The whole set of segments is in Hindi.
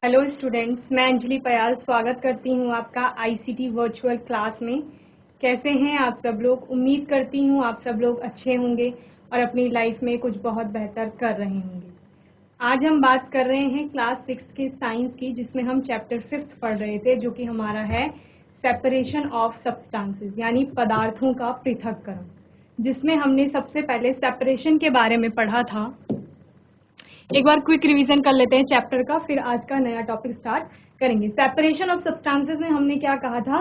हेलो स्टूडेंट्स, मैं अंजलि पयाल स्वागत करती हूँ आपका आईसीटी वर्चुअल क्लास में। कैसे हैं आप सब लोग? उम्मीद करती हूँ आप सब लोग अच्छे होंगे और अपनी लाइफ में कुछ बहुत बेहतर कर रहे होंगे। आज हम बात कर रहे हैं क्लास 6 के साइंस की, जिसमें हम चैप्टर 5 पढ़ रहे थे, जो कि हमारा है सेपरेशन ऑफ सब्सटेंसेस, यानी पदार्थों का पृथक्करण, जिसमें हमने सबसे पहले सेपरेशन के बारे में पढ़ा था। एक बार क्विक रिवीजन कर लेते हैं चैप्टर का, फिर आज का नया टॉपिक स्टार्ट करेंगे। सेपरेशन ऑफ सब्सटेंसेस में हमने क्या कहा था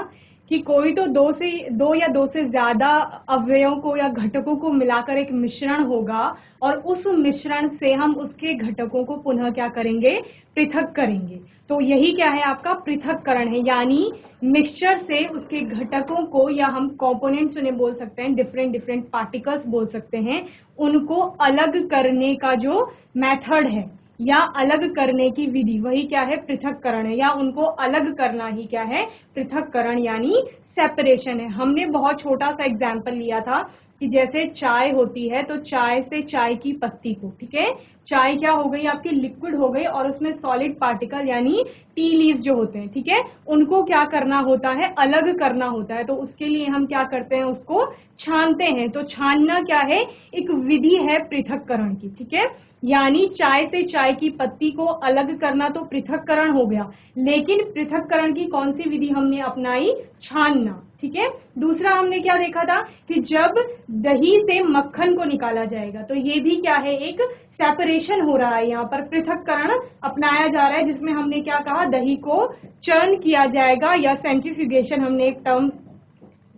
कि कोई तो दो या दो से ज्यादा अवयवों को या घटकों को मिलाकर एक मिश्रण होगा और उस मिश्रण से हम उसके घटकों को पुनः क्या करेंगे, पृथक करेंगे। तो यही क्या है, आपका पृथक्करण है, यानी मिक्सचर से उसके घटकों को, या हम कंपोनेंट्स उन्हें बोल सकते हैं, डिफरेंट पार्टिकल्स बोल सकते हैं, उनको अलग करने का जो मेथड है या अलग करने की विधि, वही क्या है, पृथक्करण है, या उनको अलग करना ही क्या है, पृथक्करण यानी सेपरेशन है। हमने बहुत छोटा सा एग्जाम्पल लिया था कि जैसे चाय होती है, तो चाय से चाय की पत्ती को, ठीक है, चाय क्या हो गई, आपकी लिक्विड हो गई और उसमें सॉलिड पार्टिकल यानी टी लीव्स जो होते हैं, ठीक है, उनको क्या करना होता है, अलग करना होता है। तो उसके लिए हम क्या करते हैं, उसको छानते हैं। तो छानना क्या है, एक विधि है पृथक्करण की, ठीक है, यानी चाय से चाय की पत्ती को अलग करना तो पृथक्करण हो गया, लेकिन पृथक्करण की कौन सी विधि हमने अपनाई, छानना, ठीक है। दूसरा हमने क्या देखा था कि जब दही से मक्खन को निकाला जाएगा, तो ये भी क्या है, एक सेपरेशन हो रहा है, यहाँ पर पृथक्करण अपनाया जा रहा है, जिसमें हमने क्या कहा, दही को चर्न किया जाएगा, या सेंट्रीफ्यूगेशन हमने एक टर्म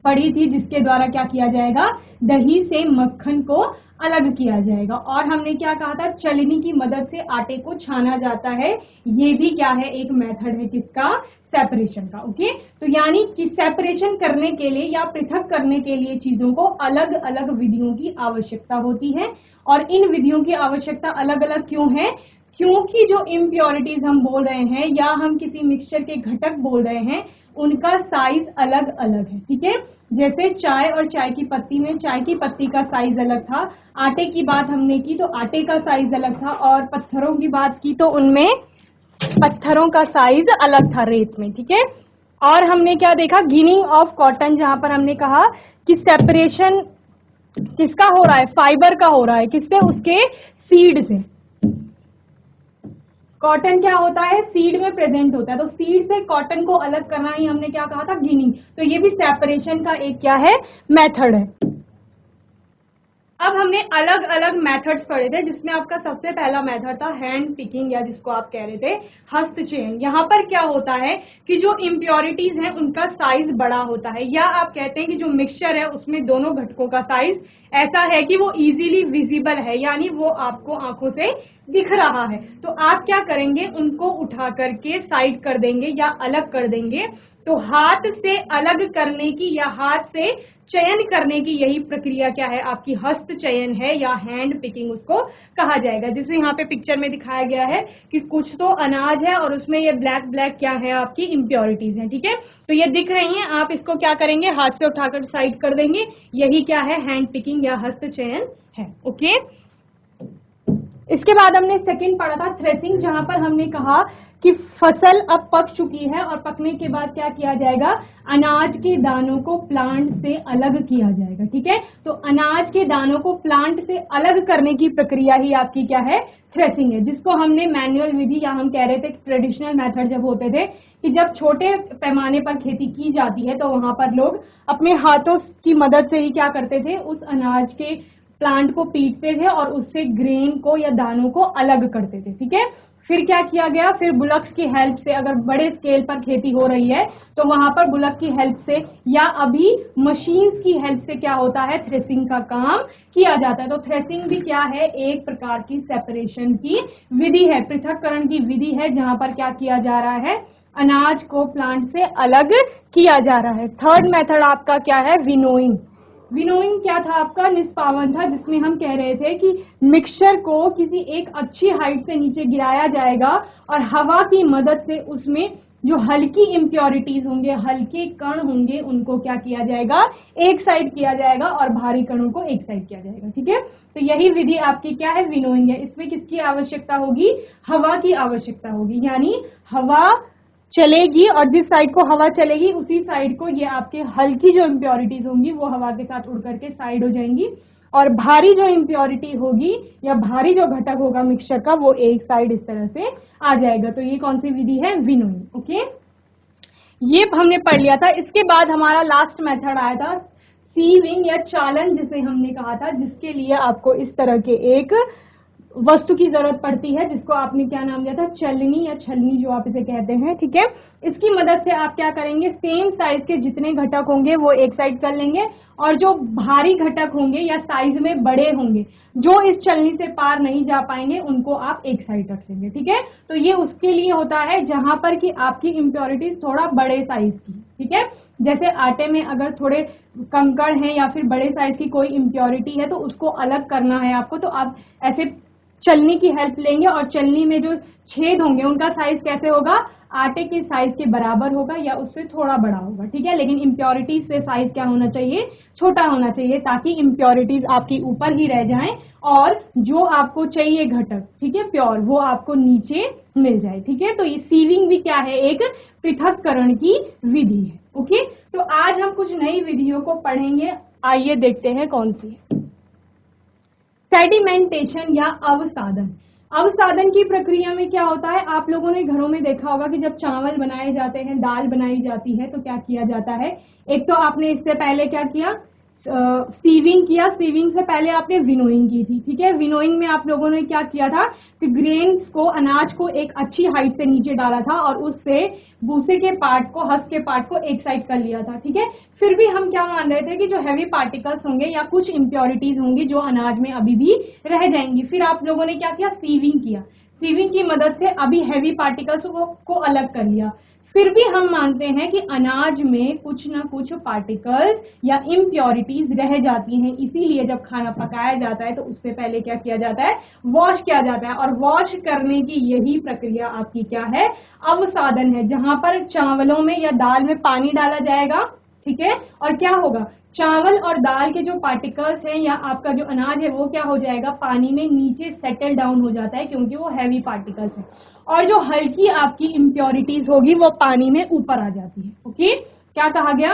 पढ़ी थी, जिसके द्वारा क्या किया जाएगा, दही से मक्खन को अलग किया जाएगा। और हमने क्या कहा था, चलनी की मदद से आटे को छाना जाता है, ये भी क्या है, एक मेथड है किसका, सेपरेशन का। ओके, तो यानी कि सेपरेशन करने के लिए या पृथक करने के लिए चीजों को अलग अलग विधियों की आवश्यकता होती है। और इन विधियों की आवश्यकता अलग अलग क्यों है, क्योंकि जो इम्प्योरिटीज हम बोल रहे हैं या हम किसी मिक्सचर के घटक बोल रहे हैं, उनका साइज अलग अलग है, ठीक है। जैसे चाय और चाय की पत्ती में चाय की पत्ती का साइज अलग था, आटे की बात हमने की तो आटे का साइज अलग था, और पत्थरों की बात की तो उनमें पत्थरों का साइज अलग था रेत में, ठीक है। और हमने क्या देखा, गिनिंग ऑफ कॉटन, जहां पर हमने कहा कि सेपरेशन किसका हो रहा है, फाइबर का हो रहा है, किससे, उसके सीड से। कॉटन क्या होता है, सीड में प्रेजेंट होता है, तो सीड से कॉटन को अलग करना ही हमने क्या कहा था, गिनिंग। तो ये भी सेपरेशन का एक क्या है, मेथड है। अब हमने अलग अलग मेथड्स पढ़े थे, जिसमें आपका सबसे पहला मेथड था हैंड पिकिंग, या जिसको आप कह रहे थे हस्तचयन। यहाँ पर क्या होता है कि जो इम्प्योरिटीज हैं उनका साइज बड़ा होता है, या आप कहते हैं कि जो मिक्सचर है उसमें दोनों घटकों का साइज ऐसा है कि वो इजीली विजिबल है, यानी वो आपको आंखों से दिख रहा है। तो आप क्या करेंगे, उनको उठा करके साइड कर देंगे या अलग कर देंगे। तो हाथ से अलग करने की या हाथ से चयन करने की यही प्रक्रिया क्या है, आपकी हस्त चयन है, या हैंड पिकिंग उसको कहा जाएगा। जिसे यहाँ पे पिक्चर में दिखाया गया है कि कुछ तो अनाज है और उसमें ये ब्लैक ब्लैक क्या है, आपकी इम्प्योरिटीज हैं, ठीक है। तो ये दिख रही हैं, आप इसको क्या करेंगे, हाथ से उठाकर साइड कर देंगे, यही क्या है, हैंड पिकिंग या हस्त चयन है। ओके, इसके बाद हमने सेकंड पढ़ा था थ्रेसिंग, जहां पर हमने कहा कि फसल अब पक चुकी है और पकने के बाद क्या किया जाएगा, अनाज के दानों को प्लांट से अलग किया जाएगा, ठीक है। तो अनाज के दानों को प्लांट से अलग करने की प्रक्रिया ही आपकी क्या है, थ्रेसिंग है, जिसको हमने मैनुअल विधि, या हम कह रहे थे ट्रेडिशनल मेथड जब होते थे कि जब छोटे पैमाने पर खेती की जाती है, तो वहां पर लोग अपने हाथों की मदद से ही क्या करते थे, उस अनाज के प्लांट को पीटते थे और उससे ग्रेन को या दानों को अलग करते थे, ठीक है। फिर क्या किया गया, फिर बुलक्स की हेल्प से, अगर बड़े स्केल पर खेती हो रही है तो वहां पर बुलक की हेल्प से या अभी मशीन्स की हेल्प से क्या होता है, थ्रेसिंग का काम किया जाता है। तो थ्रेसिंग भी क्या है, एक प्रकार की सेपरेशन की विधि है, पृथक्करण की विधि है, जहां पर क्या किया जा रहा है, अनाज को प्लांट से अलग किया जा रहा है। थर्ड मेथड आपका क्या है, विनोइंग। विनोइंग क्या था, आपका निष्पावन था, जिसमें हम कह रहे थे कि मिक्सचर को किसी एक अच्छी हाइट से नीचे गिराया जाएगा और हवा की मदद से उसमें जो हल्की इम्प्योरिटीज होंगे, हल्के कण होंगे, उनको क्या किया जाएगा, एक साइड किया जाएगा और भारी कणों को एक साइड किया जाएगा, ठीक है। तो यही विधि आपकी क्या है, विनोइंग है। इसमें किसकी आवश्यकता होगी, हवा की आवश्यकता होगी, यानी हवा चलेगी और जिस साइड को हवा चलेगी उसी साइड को ये आपके हल्की जो इम्प्योरिटीज होंगी वो हवा के साथ उड़ करके साइड हो जाएंगी, और भारी जो इम्प्योरिटी होगी या भारी जो घटक होगा मिक्सचर का वो एक साइड इस तरह से आ जाएगा। तो ये कौन सी विधि है, विनोइंग। ओके, ये हमने पढ़ लिया था। इसके बाद हमारा लास्ट मेथड आया था सीविंग या चालन, जिसे हमने कहा था, जिसके लिए आपको इस तरह के एक वस्तु की जरूरत पड़ती है जिसको आपने क्या नाम दिया था, चलनी या छलनी जो आप इसे कहते हैं। ठीक है, इसकी मदद से आप क्या करेंगे, सेम साइज के जितने घटक होंगे वो एक साइड कर लेंगे, और जो भारी घटक होंगे या साइज में बड़े होंगे जो इस चलनी से पार नहीं जा पाएंगे उनको आप एक साइड रख लेंगे। ठीक है, तो ये उसके लिए होता है जहां पर कि आपकी इम्प्योरिटीज थोड़ा बड़े साइज की। ठीक है, जैसे आटे में अगर थोड़े कंकड़ हैं या फिर बड़े साइज की कोई इम्प्योरिटी है तो उसको अलग करना है आपको, तो आप ऐसे चलनी की हेल्प लेंगे और चलनी में जो छेद होंगे उनका साइज कैसे होगा, आटे के साइज के बराबर होगा या उससे थोड़ा बड़ा होगा। ठीक है, लेकिन इम्प्योरिटीज से साइज क्या होना चाहिए, छोटा होना चाहिए, ताकि इम्प्योरिटीज आपकी ऊपर ही रह जाएं और जो आपको चाहिए घटक, ठीक है, प्योर, वो आपको नीचे मिल जाए। ठीक है, तो ये सीविंग भी क्या है, एक पृथक्करण की विधि है। ओके, तो आज हम कुछ नई विधियों को पढ़ेंगे। आइए देखते हैं कौन सी है। सेडिमेंटेशन या अवसादन। अवसादन की प्रक्रिया में क्या होता है, आप लोगों ने घरों में देखा होगा कि जब चावल बनाए जाते हैं, दाल बनाई जाती है तो क्या किया जाता है, एक तो आपने इससे पहले क्या किया, सीविंग किया, सीविंग से पहले आपने विनोइंग की थी। ठीक है, विनोइंग में आप लोगों ने क्या किया था कि ग्रेन्स को, अनाज को एक अच्छी हाइट से नीचे डाला था और उससे भूसे के पार्ट को, हस्क के पार्ट को एक साइड कर लिया था। ठीक है, फिर भी हम क्या मान रहे थे कि जो हैवी पार्टिकल्स होंगे या कुछ इम्प्योरिटीज होंगी जो अनाज में अभी भी रह जाएंगी। फिर आप लोगों ने क्या किया, सीविंग किया, सीविंग की मदद से अभी हैवी पार्टिकल्स को अलग कर लिया। फिर भी हम मानते हैं कि अनाज में कुछ ना कुछ पार्टिकल्स या इम्प्योरिटीज रह जाती हैं, इसीलिए जब खाना पकाया जाता है तो उससे पहले क्या किया जाता है, वॉश किया जाता है। और वॉश करने की यही प्रक्रिया आपकी क्या है, अवसादन है, जहां पर चावलों में या दाल में पानी डाला जाएगा। ठीक है, और क्या होगा, चावल और दाल के जो पार्टिकल्स हैं या आपका जो अनाज है वो क्या हो जाएगा, पानी में नीचे सेटल डाउन हो जाता है, क्योंकि वो हैवी पार्टिकल्स है, और जो हल्की आपकी इम्प्योरिटीज होगी वो पानी में ऊपर आ जाती है। ओके, क्या कहा गया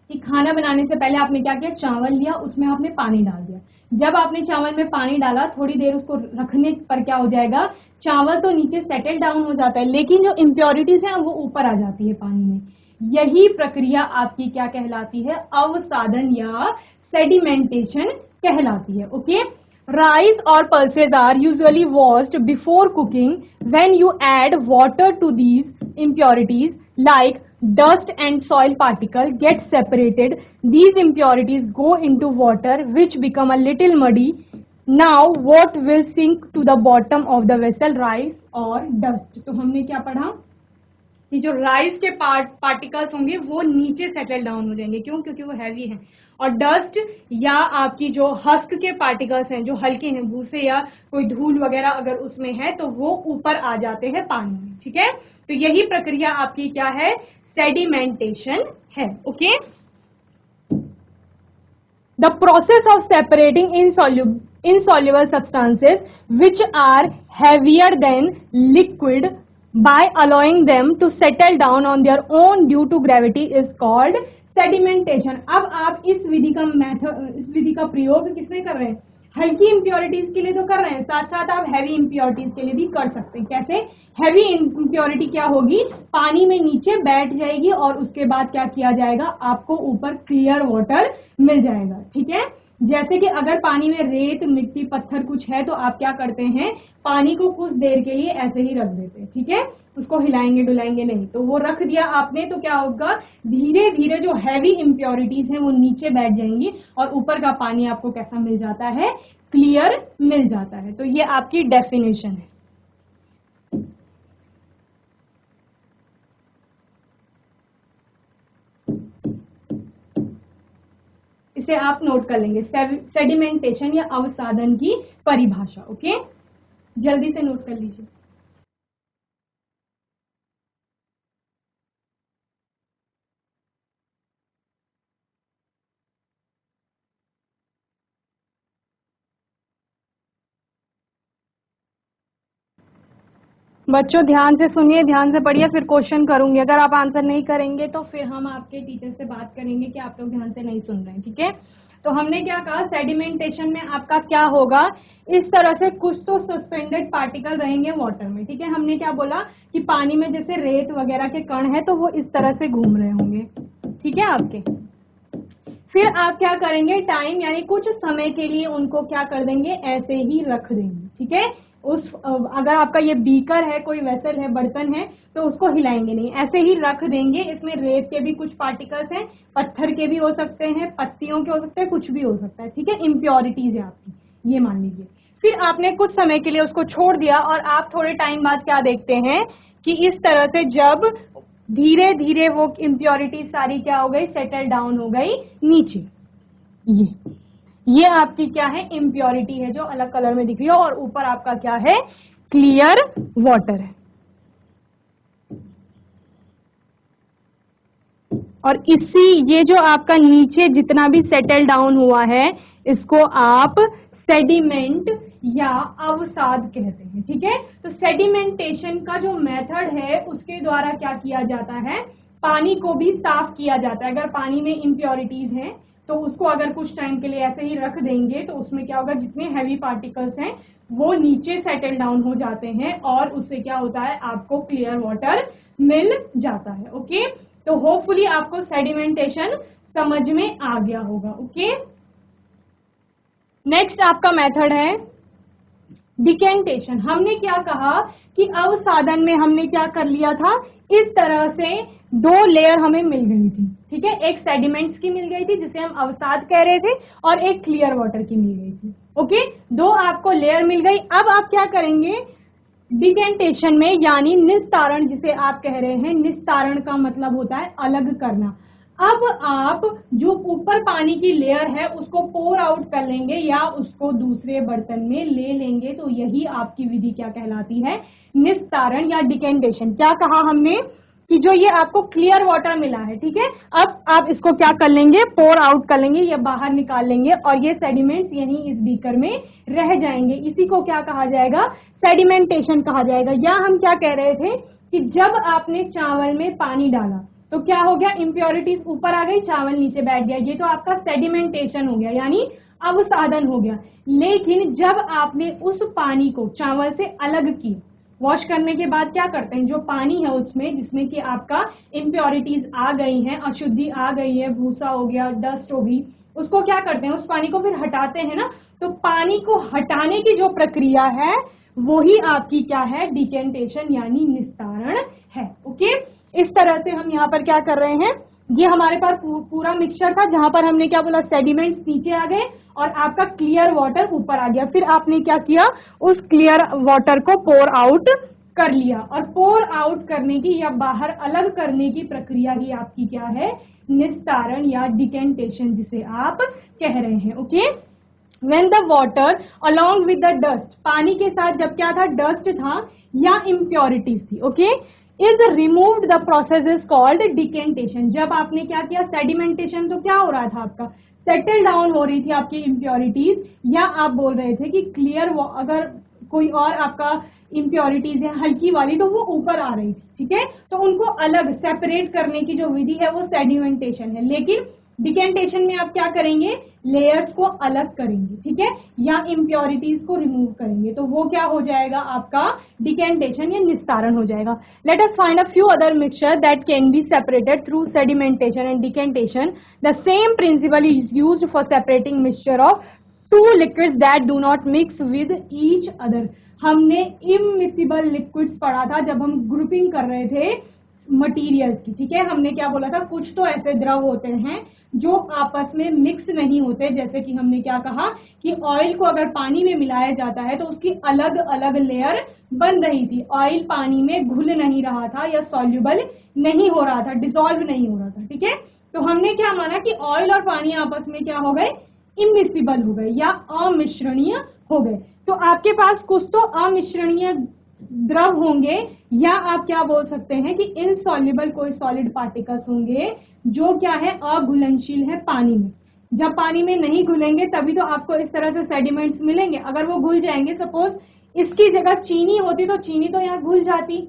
कि खाना बनाने से पहले आपने क्या किया, चावल लिया, उसमें आपने पानी डाल दिया। जब आपने चावल में पानी डाला, थोड़ी देर उसको रखने पर क्या हो जाएगा, चावल तो नीचे सेटल डाउन हो जाता है, लेकिन जो इम्प्योरिटीज है वो ऊपर आ जाती है पानी में। यही प्रक्रिया आपकी क्या कहलाती है, अवसादन या सेडिमेंटेशन कहलाती है। Okay, rice or pulses are usually washed before cooking. When you add water to these impurities, like dust and soil particle get separated, these impurities go into water which become a little muddy. Now what will sink to the bottom of the vessel, rice or dust? तो हमने क्या पढ़ा कि जो राइस के पार्टिकल्स होंगे वो नीचे सेटल डाउन हो जाएंगे। क्यों, क्योंकि वो हैवी हैं। और डस्ट या आपकी जो हस्क के पार्टिकल्स हैं जो हल्के हैं, भूसे या कोई धूल वगैरह अगर उसमें है तो वो ऊपर आ जाते हैं पानी में। ठीक है, तो यही प्रक्रिया आपकी क्या है, सेडिमेंटेशन है। Okay, the process of separating insoluble substances which are heavier than liquid by allowing them to settle down on their own due to gravity is called sedimentation. अब आप इस विधि का प्रयोग किसमें कर रहे हैं, हल्की इंप्योरिटीज के लिए तो कर रहे हैं, साथ साथ आप हैवी इंप्योरिटीज के लिए भी कर सकते हैं। कैसे, हैवी इंप्योरिटी क्या होगी, पानी में नीचे बैठ जाएगी और उसके बाद क्या किया जाएगा, आपको ऊपर क्लियर वाटर मिल जाएगा। ठीक है, जैसे कि अगर पानी में रेत, मिट्टी, पत्थर कुछ है तो आप क्या करते हैं, पानी को कुछ देर के लिए ऐसे ही रख देते हैं। ठीक है, उसको हिलाएंगे डुलाएंगे नहीं, तो वो रख दिया आपने तो क्या होगा, धीरे धीरे जो हैवी इंप्योरिटीज हैं वो नीचे बैठ जाएंगी और ऊपर का पानी आपको कैसा मिल जाता है, क्लियर मिल जाता है। तो ये आपकी डेफिनेशन है। इसे आप नोट कर लेंगे, सेडिमेंटेशन या अवसादन की परिभाषा। ओके, जल्दी से नोट कर लीजिए। बच्चों ध्यान से सुनिए, ध्यान से पढ़िए, फिर क्वेश्चन करूंगी। अगर आप आंसर नहीं करेंगे तो फिर हम आपके टीचर से बात करेंगे कि आप लोग ध्यान से नहीं सुन रहे हैं, ठीक है। तो हमने क्या कहा, सेडिमेंटेशन में आपका क्या होगा, इस तरह से कुछ तो सस्पेंडेड पार्टिकल रहेंगे वाटर में, ठीक है। हमने क्या बोला कि पानी में जैसे रेत वगैरह के कण है तो वो इस तरह से घूम रहे होंगे, ठीक है आपके। फिर आप क्या करेंगे, टाइम यानी कुछ समय के लिए उनको क्या कर देंगे, ऐसे ही रख देंगे, ठीक है। अगर आपका ये बीकर है, कोई वेसल है, बर्तन है, तो उसको हिलाएंगे नहीं, ऐसे ही रख देंगे। इसमें रेत के भी कुछ पार्टिकल्स हैं, पत्थर के भी हो सकते हैं, पत्तियों के हो सकते हैं, कुछ भी हो सकता है, ठीक है। इम्प्योरिटीज है आपकी, ये मान लीजिए। फिर आपने कुछ समय के लिए उसको छोड़ दिया और आप थोड़े टाइम बाद क्या देखते हैं कि इस तरह से जब धीरे धीरे वो इम्प्योरिटी सारी क्या हो गई, सेटल डाउन हो गई नीचे। ये आपकी क्या है, इम्प्योरिटी है जो अलग कलर में दिख रही है, और ऊपर आपका क्या है, क्लियर वाटर है। और ये जो आपका नीचे जितना भी सेटल डाउन हुआ है, इसको आप सेडिमेंट या अवसाद कहते हैं, ठीक है। तो सेडिमेंटेशन का जो मेथड है उसके द्वारा क्या किया जाता है, पानी को भी साफ किया जाता है। अगर पानी में इम्प्योरिटीज हैं तो उसको अगर कुछ टाइम के लिए ऐसे ही रख देंगे तो उसमें क्या होगा, जितने हैवी पार्टिकल्स हैं वो नीचे सेटल डाउन हो जाते हैं और उससे क्या होता है, आपको क्लियर वाटर मिल जाता है। ओके, तो होपफुली आपको सेडिमेंटेशन समझ में आ गया होगा। ओके, नेक्स्ट आपका मेथड है डिकेंटेशन। हमने क्या कहा कि अवसादन में हमने क्या कर लिया था, इस तरह से दो लेयर हमें मिल गई थी, ठीक है। एक सेडिमेंट्स की मिल गई थी जिसे हम अवसाद कह रहे थे, और एक क्लियर वाटर की मिल गई थी। ओके, दो आपको लेयर मिल गई। अब आप क्या करेंगे डिकेंटेशन में, यानी निस्तारण जिसे आप कह रहे हैं, निस्तारण का मतलब होता है अलग करना। अब आप जो ऊपर पानी की लेयर है उसको पोर आउट कर लेंगे या उसको दूसरे बर्तन में ले लेंगे, तो यही आपकी विधि क्या कहलाती है, निस्तारण या डिकेंटेशन। क्या कहा हमने कि जो ये आपको क्लियर वाटर मिला है, ठीक है, अब आप इसको क्या कर लेंगे, पोर आउट कर लेंगे या बाहर निकाल लेंगे, और ये सेडिमेंट्स यहीं इस बीकर में रह जाएंगे। इसी को क्या कहा जाएगा, सेडिमेंटेशन कहा जाएगा। या हम क्या कह रहे थे कि जब आपने चावल में पानी डाला तो क्या हो गया, इम्प्योरिटीज ऊपर आ गई, चावल नीचे बैठ गया, ये तो आपका सेडिमेंटेशन हो गया, यानी अवसादन हो गया। लेकिन जब आपने उस पानी को चावल से अलग किया, वॉश करने के बाद क्या करते हैं, जो पानी है उसमें जिसमें कि आपका इम्प्योरिटीज आ गई हैं, अशुद्धि आ गई है, भूसा हो गया, डस्ट हो गई, उसको क्या करते हैं, उस पानी को फिर हटाते हैं ना। तो पानी को हटाने की जो प्रक्रिया है वही आपकी क्या है, डिकेंटेशन यानी निस्तारण है। ओके, इस तरह से हम यहाँ पर क्या कर रहे हैं, ये हमारे पास पूरा मिक्सचर था जहां पर हमने क्या बोला, सेडिमेंट्स नीचे आ गए और आपका क्लियर वाटर ऊपर आ गया। फिर आपने क्या किया, उस क्लियर वाटर को पोर आउट कर लिया, और पोर आउट करने की या बाहर अलग करने की प्रक्रिया ही आपकी क्या है, निस्तारण या डिकेंटेशन जिसे आप कह रहे हैं। Okay, when the water along with the dust, पानी के साथ जब क्या था, डस्ट था या impurities थी, okay, is removed, the process is called decantation। जब आपने क्या किया, सेडिमेंटेशन, तो क्या हो रहा था, आपका सेटल डाउन हो रही थी आपकी impurities, या आप बोल रहे थे कि क्लियर, अगर कोई और आपका impurities है हल्की वाली तो वो ऊपर आ रही थी, ठीक है। तो उनको अलग सेपरेट करने की जो विधि है वो सेडिमेंटेशन है। लेकिन डिकेंटेशन में आप क्या करेंगे, लेयर्स को अलग करेंगे, ठीक है, या इम्प्योरिटीज को रिमूव करेंगे, तो वो क्या हो जाएगा, आपका डिकेंटेशन या निस्तारण हो जाएगा। Let us find a few other mixture that can be separated through sedimentation and decantation. The same principle is used for separating mixture of two liquids that do not mix with each other. हमने इमिसिबल लिक्विड्स पढ़ा था जब हम ग्रुपिंग कर रहे थे मटीरियल्स की, ठीक है। हमने क्या बोला था, कुछ तो ऐसे द्रव होते हैं जो आपस में मिक्स नहीं होते, जैसे कि हमने क्या कहा कि ऑयल को अगर पानी में मिलाया जाता है तो उसकी अलग अलग लेयर बन रही थी, ऑयल पानी में घुल नहीं रहा था या सॉल्युबल नहीं हो रहा था, डिसॉल्व नहीं हो रहा था, ठीक है। तो हमने क्या माना कि ऑयल और पानी आपस में क्या हो गए, इमिसिबल हो गए या अमिश्रणीय हो गए। तो आपके पास कुछ तो अमिश्रणीय द्रव होंगे, या आप क्या बोल सकते हैं कि इनसॉल्युबल कोई सॉलिड पार्टिकल्स होंगे जो क्या है, अघुलनशील है पानी में। जब पानी में नहीं घुलेंगे तभी तो आपको इस तरह से सेडिमेंट्स मिलेंगे। अगर वो घुल जाएंगे, सपोज इसकी जगह चीनी होती तो चीनी तो यहाँ घुल जाती,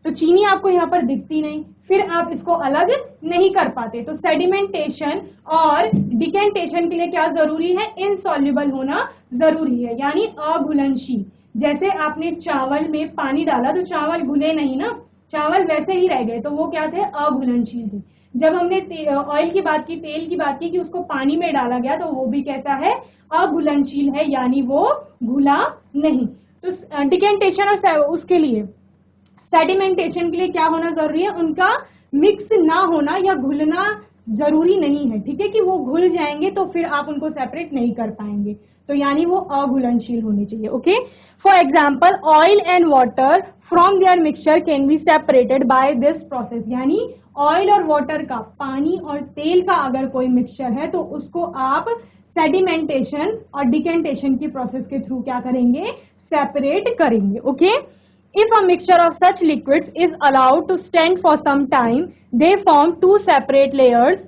तो चीनी आपको यहाँ पर दिखती नहीं, फिर आप इसको अलग नहीं कर पाते। तो सेडिमेंटेशन और डिकेंटेशन के लिए क्या जरूरी है, इनसॉल्युबल होना जरूरी है, यानी अघुलनशील। जैसे आपने चावल में पानी डाला तो चावल घुले नहीं ना, चावल वैसे ही रह गए, तो वो क्या थे, अघुलनशील थे। जब हमने ऑयल की बात की, तेल की बात की कि उसको पानी में डाला गया तो वो भी कैसा है, अघुलनशील है, यानी वो घुला नहीं। तो डिकेंटेशन और उसके लिए सेडिमेंटेशन के लिए क्या होना जरूरी है, उनका मिक्स ना होना या घुलना जरूरी नहीं है, ठीक है, कि वो घुल जाएंगे तो फिर आप उनको सेपरेट नहीं कर पाएंगे, तो यानी वो अघुलनशील होने चाहिए। Okay, for example oil and water from their mixture can be separated by this process, यानी ऑयल और वाटर का, पानी और तेल का अगर कोई मिक्सचर है तो उसको आप सेडिमेंटेशन और डिकेंटेशन की प्रोसेस के थ्रू क्या करेंगे, सेपरेट करेंगे। Okay, if a mixture of such liquids is allowed to stand for some time, they form two separate layers.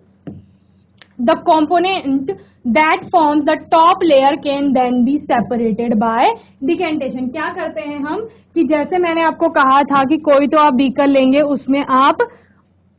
The component that forms the top layer can then be separated by decantation. क्या करते हैं हम कि जैसे मैंने आपको कहा था कि कोई तो आप बीकर लेंगे, उसमें आप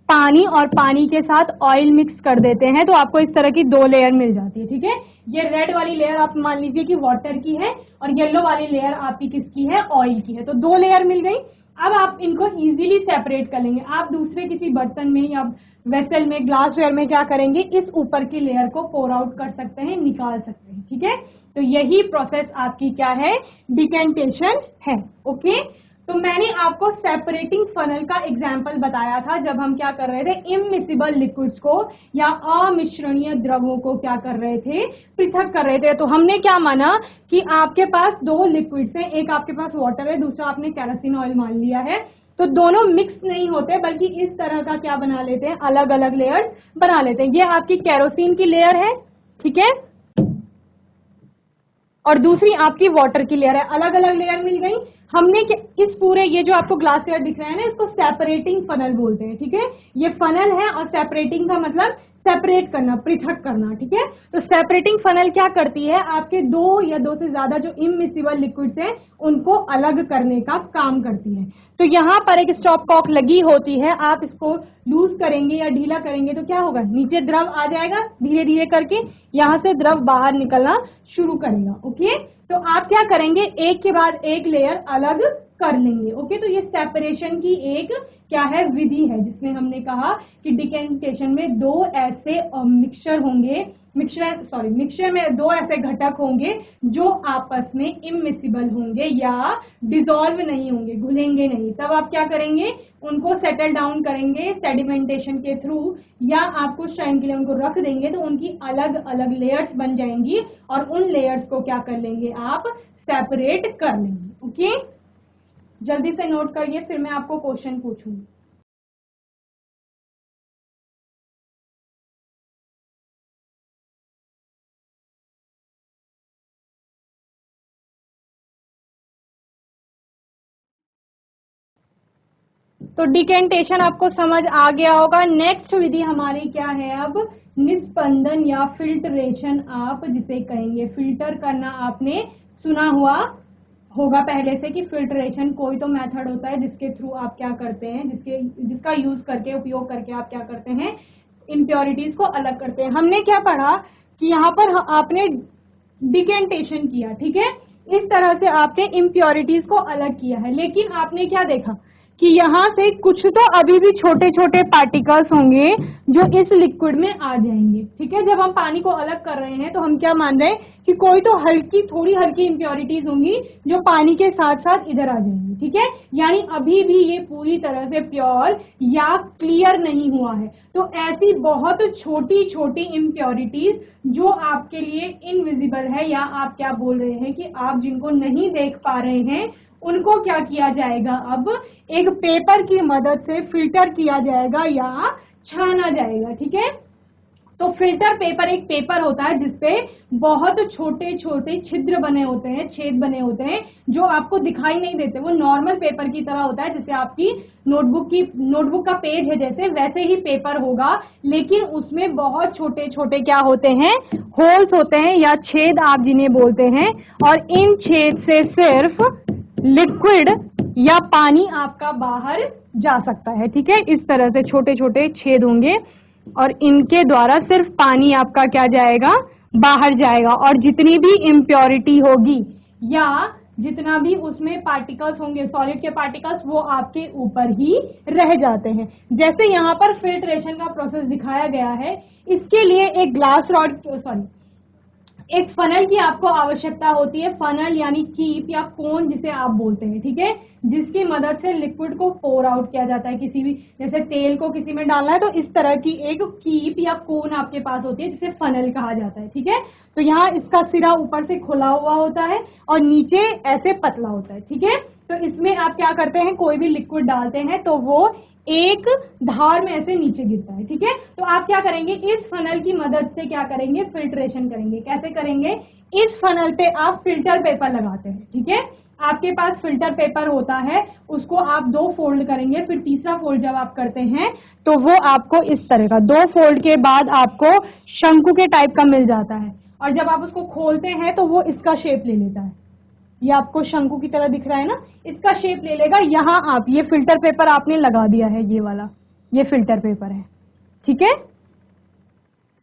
पानी और पानी के साथ ऑयल मिक्स कर देते हैं तो आपको इस तरह की दो लेयर मिल जाती है, ठीक है। ये रेड वाली लेयर आप मान लीजिए कि वाटर की है और येलो वाली लेयर आपकी किसकी है, ऑयल की है, तो दो लेयर मिल गई। अब आप इनको इजीली सेपरेट कर लेंगे, आप दूसरे किसी बर्तन में या वेसल में, ग्लासवेयर में क्या करेंगे, इस ऊपर की लेयर को पोर आउट कर सकते हैं, निकाल सकते हैं, ठीक है। तो यही प्रोसेस आपकी क्या है, डिकेंटेशन है। ओके, तो मैंने आपको सेपरेटिंग फनल का एग्जाम्पल बताया था जब हम क्या कर रहे थे, इममिसिबल लिक्विड्स को या अमिश्रणीय द्रवों को क्या कर रहे थे, पृथक कर रहे थे। तो हमने क्या माना कि आपके पास दो लिक्विड्स हैं, एक आपके पास वाटर है, दूसरा आपने केरोसिन ऑयल मान लिया है, तो दोनों मिक्स नहीं होते बल्कि इस तरह का क्या बना लेते हैं, अलग अलग लेयर्स बना लेते हैं। ये आपकी केरोसिन की लेयर है, ठीक है, और दूसरी आपकी वाटर की लेयर है, अलग अलग लेयर मिल गई। हमने इस पूरे ये जो आपको ग्लासवेयर दिख रहा है ना, इसको सेपरेटिंग फनल बोलते हैं, ठीक है। ये फनल है और सेपरेटिंग का मतलब सेपरेट करना, पृथक करना, ठीक है। तो सेपरेटिंग फनल क्या करती है, आपके दो या दो से ज्यादा जो इममिसिबल लिक्विड्स हैं उनको अलग करने का काम करती है। तो यहाँ पर एक स्टॉप कॉक लगी होती है, आप इसको लूज करेंगे या ढीला करेंगे तो क्या होगा, नीचे द्रव आ जाएगा, धीरे धीरे करके यहाँ से द्रव बाहर निकलना शुरू करेगा। ओके, तो आप क्या करेंगे, एक के बाद एक लेयर अलग कर लेंगे। ओके, तो ये सेपरेशन की एक क्या है, विधि है, जिसमें हमने कहा कि डिकेंटेशन में दो ऐसे मिक्सचर में दो ऐसे घटक होंगे जो आपस में इममिसिबल होंगे या डिसॉल्व नहीं होंगे, घुलेंगे नहीं। तब आप क्या करेंगे, उनको सेटल डाउन करेंगे सेडिमेंटेशन के थ्रू, या आप कुछ टाइम के लिए उनको रख देंगे तो उनकी अलग अलग लेयर्स बन जाएंगी और उन लेयर्स को क्या कर लेंगे, आप सेपरेट कर लेंगे। ओके, जल्दी से नोट करिए, फिर मैं आपको क्वेश्चन पूछूंगी। तो डिकेंटेशन आपको समझ आ गया होगा। नेक्स्ट विधि हमारी क्या है, अब निस्पंदन या फिल्ट्रेशन आप जिसे कहेंगे। फिल्टर करना आपने सुना हुआ होगा पहले से कि फिल्ट्रेशन कोई तो मेथड होता है जिसके थ्रू आप क्या करते हैं, जिसका यूज करके, उपयोग करके आप क्या करते हैं, इम्प्योरिटीज को अलग करते हैं। हमने क्या पढ़ा कि यहाँ पर आपने डिकेंटेशन किया, ठीक है, इस तरह से आपने इम्प्योरिटीज को अलग किया है, लेकिन आपने क्या देखा कि यहाँ से कुछ तो अभी भी छोटे छोटे पार्टिकल्स होंगे जो इस लिक्विड में आ जाएंगे, ठीक है। जब हम पानी को अलग कर रहे हैं तो हम क्या मान रहे हैं कि कोई तो थोड़ी हल्की इम्प्योरिटीज होंगी जो पानी के साथ साथ इधर आ जाएंगी, ठीक है, यानी अभी भी ये पूरी तरह से प्योर या क्लियर नहीं हुआ है। तो ऐसी बहुत छोटी छोटी इम्प्योरिटीज जो आपके लिए इनविजिबल है, या आप क्या बोल रहे हैं कि आप जिनको नहीं देख पा रहे हैं, उनको क्या किया जाएगा, अब एक पेपर की मदद से फिल्टर किया जाएगा या छाना जाएगा, ठीक है। तो फिल्टर पेपर एक पेपर होता है जिसपे बहुत छोटे छोटे छिद्र बने होते हैं, छेद बने होते हैं, जो आपको दिखाई नहीं देते। वो नॉर्मल पेपर की तरह होता है, जैसे आपकी नोटबुक का पेज है जैसे, वैसे ही पेपर होगा, लेकिन उसमें बहुत छोटे छोटे क्या होते हैं, होल्स होते हैं या छेद आप जिन्हें बोलते हैं, और इन छेद से सिर्फ लिक्विड या पानी आपका बाहर जा सकता है। ठीक है, इस तरह से छोटे छोटे छेद होंगे और इनके द्वारा सिर्फ पानी आपका क्या जाएगा, बाहर जाएगा, और जितनी भी इम्प्योरिटी होगी या जितना भी उसमें पार्टिकल्स होंगे, सॉलिड के पार्टिकल्स, वो आपके ऊपर ही रह जाते हैं। जैसे यहाँ पर फिल्ट्रेशन का प्रोसेस दिखाया गया है, इसके लिए एक ग्लास रॉड, सॉरी, एक फनल की आपको आवश्यकता होती है। फनल यानी कीप या कोन जिसे आप बोलते हैं। ठीक है, जिसकी मदद से लिक्विड को पोर आउट किया जाता है। किसी भी, जैसे तेल को किसी में डालना है तो इस तरह की एक कीप या कोन आपके पास होती है जिसे फनल कहा जाता है। ठीक है, तो यहाँ इसका सिरा ऊपर से खुला हुआ होता है और नीचे ऐसे पतला होता है। ठीक है, तो इसमें आप क्या करते हैं, कोई भी लिक्विड डालते हैं तो वो एक धार में ऐसे नीचे गिरता है। ठीक है, तो आप क्या करेंगे, इस फनल की मदद से क्या करेंगे, फिल्ट्रेशन करेंगे। कैसे करेंगे, इस फनल पे आप फिल्टर पेपर लगाते हैं। ठीक है, आपके पास फिल्टर पेपर होता है, उसको आप 2 फोल्ड करेंगे, फिर तीसरा फोल्ड जब आप करते हैं तो वो आपको इस तरह का 2 फोल्ड के बाद आपको शंकु के टाइप का मिल जाता है, और जब आप उसको खोलते हैं तो वो इसका शेप ले लेता है। ये आपको शंकु की तरह दिख रहा है ना, इसका शेप ले लेगा। यहाँ आप ये फिल्टर पेपर आपने लगा दिया है, ये वाला, ये फिल्टर पेपर है। ठीक है,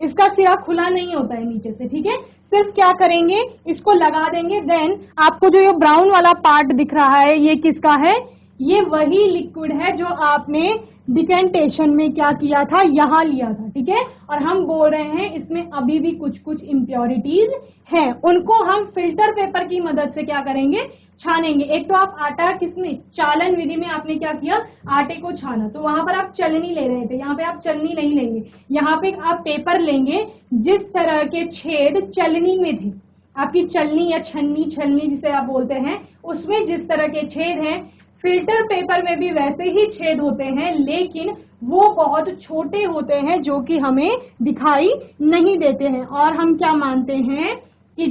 इसका सिरा खुला नहीं होता है नीचे से। ठीक है, सिर्फ क्या करेंगे, इसको लगा देंगे। देन आपको जो ये ब्राउन वाला पार्ट दिख रहा है, ये किसका है, ये वही लिक्विड है जो आपने डिकेंटेशन में क्या किया था, यहाँ लिया था। ठीक है, और हम बोल रहे हैं इसमें अभी भी कुछ कुछ इम्प्योरिटीज हैं, उनको हम फिल्टर पेपर की मदद से क्या करेंगे, छानेंगे। एक तो आप आटा किसमें, चालन विधि में आपने क्या किया, आटे को छाना, तो वहां पर आप चलनी ले रहे थे, यहाँ पे आप चलनी नहीं लेंगे, यहाँ पे आप पेपर लेंगे जिस तरह के छेद चलनी में थे, आपकी चलनी या छन्नी, छलनी जिसे आप बोलते हैं, उसमें जिस तरह के छेद हैं, फिल्टर पेपर में भी वैसे ही छेद होते हैं, लेकिन वो बहुत छोटे होते हैं जो कि हमें दिखाई नहीं देते हैं। और हम क्या मानते हैं कि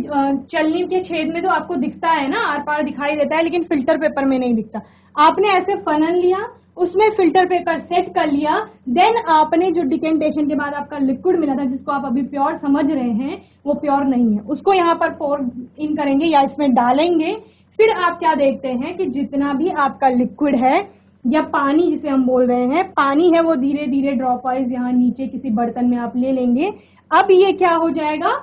चलनी के छेद में तो आपको दिखता है ना, आर पार दिखाई देता है, लेकिन फिल्टर पेपर में नहीं दिखता। आपने ऐसे फनल लिया, उसमें फिल्टर पेपर सेट कर लिया, देन आपने जो डिकेंटेशन के बाद आपका लिक्विड मिला था, जिसको आप अभी प्योर समझ रहे हैं, वो प्योर नहीं है, उसको यहाँ पर पोर इन करेंगे या इसमें डालेंगे। फिर आप क्या देखते हैं कि जितना भी आपका लिक्विड है या पानी जिसे हम बोल रहे हैं, पानी है, वो धीरे धीरे ड्रॉप वाइज यहाँ नीचे किसी बर्तन में आप ले लेंगे। अब ये क्या हो जाएगा,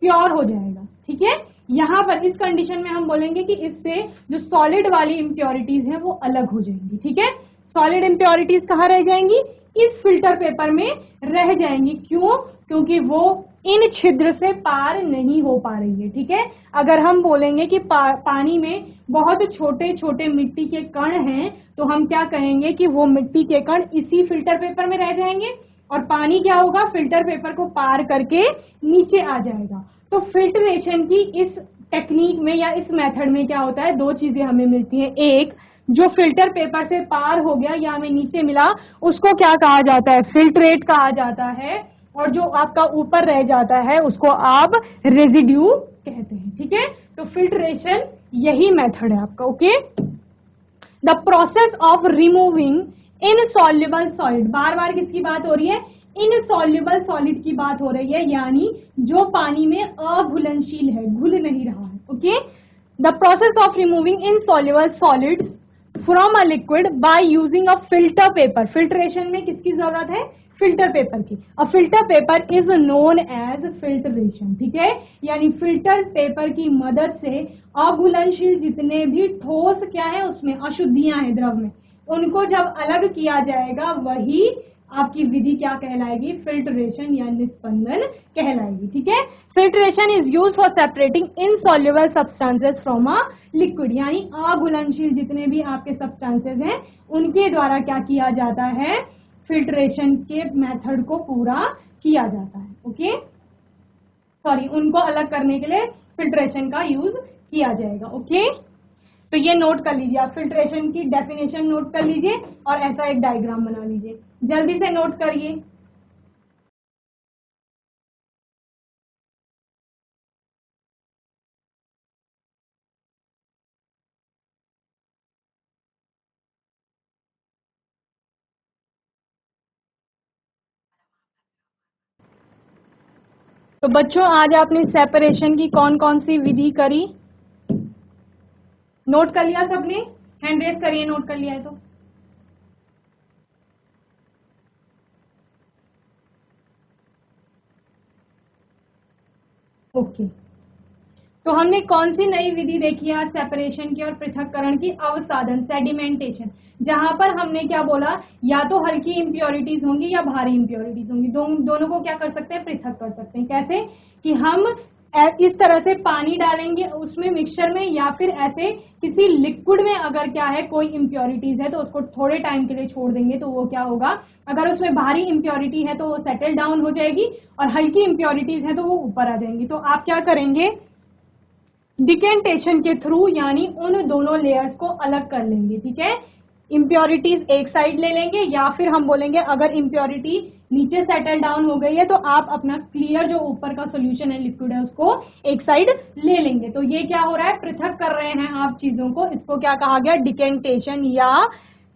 प्योर हो जाएगा। ठीक है, यहाँ पर इस कंडीशन में हम बोलेंगे कि इससे जो सॉलिड वाली इम्प्योरिटीज है वो अलग हो जाएंगी। ठीक है, सॉलिड इम्प्योरिटीज कहाँ रह जाएंगी, इस फिल्टर पेपर में रह जाएंगी। क्यों, क्योंकि वो इन छिद्र से पार नहीं हो पा रही है। ठीक है, अगर हम बोलेंगे कि पानी में बहुत छोटे छोटे मिट्टी के कण हैं, तो हम क्या कहेंगे कि वो मिट्टी के कण इसी फिल्टर पेपर में रह जाएंगे, और पानी क्या होगा, फिल्टर पेपर को पार करके नीचे आ जाएगा। तो फिल्ट्रेशन की इस टेक्निक में या इस मेथड में क्या होता है, 2 चीजें हमें मिलती हैं। एक, जो फिल्टर पेपर से पार हो गया या हमें नीचे मिला, उसको क्या कहा जाता है, फिल्ट्रेट कहा जाता है, और जो आपका ऊपर रह जाता है उसको आप रेजिड्यू कहते हैं। ठीक है, तो फिल्ट्रेशन यही मेथड है आपका। Okay, the process of removing insoluble solid, बार बार किसकी बात हो रही है, इनसॉल्युबल सॉलिड की बात हो रही है, यानी जो पानी में अघुलनशील है, घुल नहीं रहा है। Okay, the process of removing insoluble solids from a liquid by using a filter paper. Filtration में किसकी जरूरत है, फिल्टर पेपर की। A filter paper is known as filtration. ठीक है, यानी फिल्टर पेपर की मदद से अघुलनशील जितने भी ठोस क्या है, उसमें अशुद्धियां हैं द्रव में, उनको जब अलग किया जाएगा, वही आपकी विधि क्या कहलाएगी, फिल्ट्रेशन या निस्पंदन कहलाएगी। ठीक है, filtration is use for separating insoluble substances from a liquid, यानी अघुलनशील जितने भी आपके सब्सटेंसेस हैं, उनके द्वारा क्या किया जाता है, फिल्ट्रेशन के मेथड को पूरा किया जाता है। ओके, सॉरी, उनको अलग करने के लिए फिल्ट्रेशन का यूज किया जाएगा। ओके, तो ये नोट कर लीजिए, आप फिल्ट्रेशन की डेफिनेशन नोट कर लीजिए और ऐसा एक डायग्राम बना लीजिए, जल्दी से नोट करिए। तो बच्चों, आज आपने सेपरेशन की कौन कौन सी विधि करी, नोट कर लिया सबने? हैंड रेस करिए, नोट कर लिया है तो। ओके, तो हमने कौन सी नई विधि देखी आज सेपरेशन की और पृथक्करण की? अवसादन, सेडिमेंटेशन, जहां पर हमने क्या बोला, या तो हल्की इंप्योरिटीज होंगी या भारी इंप्योरिटीज होंगी, दोनों को क्या कर सकते हैं, पृथक कर सकते हैं। कैसे कि हम इस तरह से पानी डालेंगे उसमें मिक्सचर में, या फिर ऐसे किसी लिक्विड में अगर क्या है कोई इंप्योरिटीज है तो उसको थोड़े टाइम के लिए छोड़ देंगे तो वो क्या होगा, अगर उसमें भारी इंप्योरिटी है तो वो सेटल डाउन हो जाएगी और हल्की इंप्योरिटीज है तो वो ऊपर आ जाएंगी। तो आप क्या करेंगे, डिकेंटेशन के थ्रू यानी उन दोनों लेयर्स को अलग कर लेंगे। ठीक है, इंप्योरिटीज एक साइड ले लेंगे, या फिर हम बोलेंगे अगर इंप्योरिटी नीचे सेटल डाउन हो गई है तो आप अपना क्लियर जो ऊपर का सॉल्यूशन है, लिक्विड है, उसको एक साइड ले लेंगे। तो ये क्या हो रहा है, पृथक कर रहे हैं आप चीजों को। इसको क्या कहा गया, डिकेंटेशन या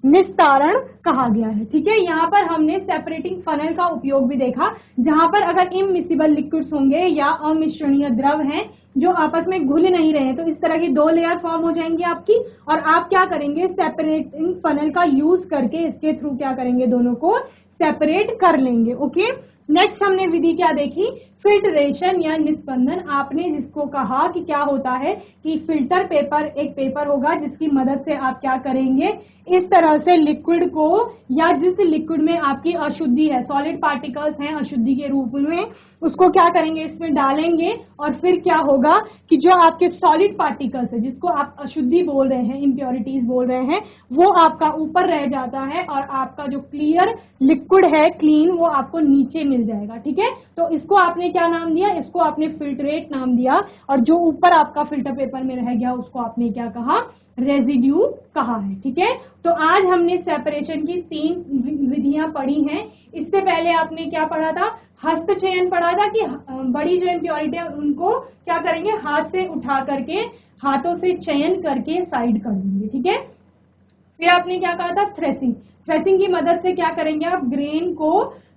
निस्तारण कहा गया है। ठीक है, यहाँ पर हमने सेपरेटिंग फनल का उपयोग भी देखा, जहां पर अगर इमिसिबल लिक्विड्स होंगे या अमिश्रणीय द्रव हैं जो आपस में घुल नहीं रहे हैं तो इस तरह की दो लेयर फॉर्म हो जाएंगी आपकी, और आप क्या करेंगे, सेपरेटिंग फनल का यूज करके इसके थ्रू क्या करेंगे, दोनों को सेपरेट कर लेंगे। ओके, नेक्स्ट हमने विधि क्या देखी, फिल्ट्रेशन या निस्पंदन। आपने जिसको कहा कि क्या होता है कि फिल्टर पेपर, एक पेपर होगा जिसकी मदद से आप क्या करेंगे, इस तरह से लिक्विड को, या जिस लिक्विड में आपकी अशुद्धि है, सॉलिड पार्टिकल्स हैं अशुद्धि के रूप में, उसको क्या करेंगे, इसमें डालेंगे, और फिर क्या होगा कि जो आपके सॉलिड पार्टिकल्स है जिसको आप अशुद्धि बोल रहे हैं, इंप्योरिटीज बोल रहे हैं, वो आपका ऊपर रह जाता है और आपका जो क्लियर लिक्विड है, क्लीन, वो आपको नीचे मिल जाएगा। ठीक है, तो इसको आपने क्या नाम दिया, इसको आपने फिल्ट्रेट नाम दिया, और जो ऊपर आपका फिल्टर पेपर में रह गया उसको आपने क्या कहा, रेजिड्यू कहा है। ठीक है, तो आज हमने सेपरेशन की 3 विधियां पढ़ी हैं। इससे पहले आपने क्या पढ़ा था, हस्तचयन पढ़ा था कि बड़ी जो इम्प्योरिटी है उनको क्या करेंगे, हाथ से उठा करके, हाथों से चयन करके साइड कर देंगे। ठीक है, फिर आपने क्या कहा था, थ्रेसिंग, थ्रेसिंग की मदद से क्या करेंगे, आप ग्रेन को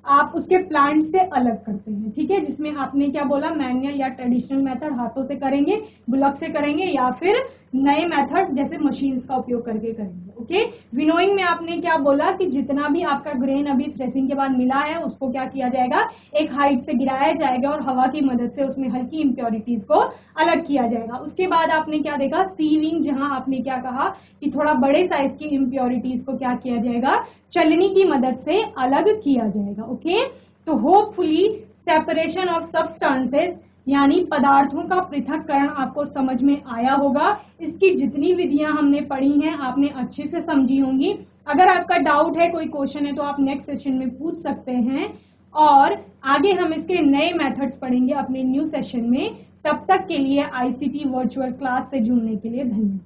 आप उसके प्लांट से अलग करते हैं। ठीक है, जिसमें आपने क्या बोला, मैनुअल या ट्रेडिशनल मेथड हाथों से करेंगे, बुलक से करेंगे, या फिर नए मेथड जैसे मशीन्स का उपयोग करके करेंगे। ओके, विनोइंग में आपने क्या बोला कि जितना भी आपका ग्रेन अभी थ्रेसिंग के बाद मिला है उसको क्या किया जाएगा, एक हाइट से गिराया जाएगा और हवा की मदद से उसमें हल्की इंप्योरिटीज को अलग किया जाएगा। उसके बाद आपने क्या देखा, सीविंग, जहां आपने क्या कहा कि थोड़ा बड़े साइज की इंप्योरिटीज को क्या किया जाएगा, चलनी की मदद से अलग किया जाएगा। ओके, तो होपफुली सेपरेशन ऑफ सब्सटेंसेस यानी पदार्थों का पृथक्करण आपको समझ में आया होगा। इसकी जितनी विधियां हमने पढ़ी हैं आपने अच्छे से समझी होंगी। अगर आपका डाउट है, कोई क्वेश्चन है, तो आप नेक्स्ट सेशन में पूछ सकते हैं, और आगे हम इसके नए मेथड्स पढ़ेंगे अपने न्यू सेशन में। तब तक के लिए आईसीटी वर्चुअल क्लास से जुड़ने के लिए धन्यवाद।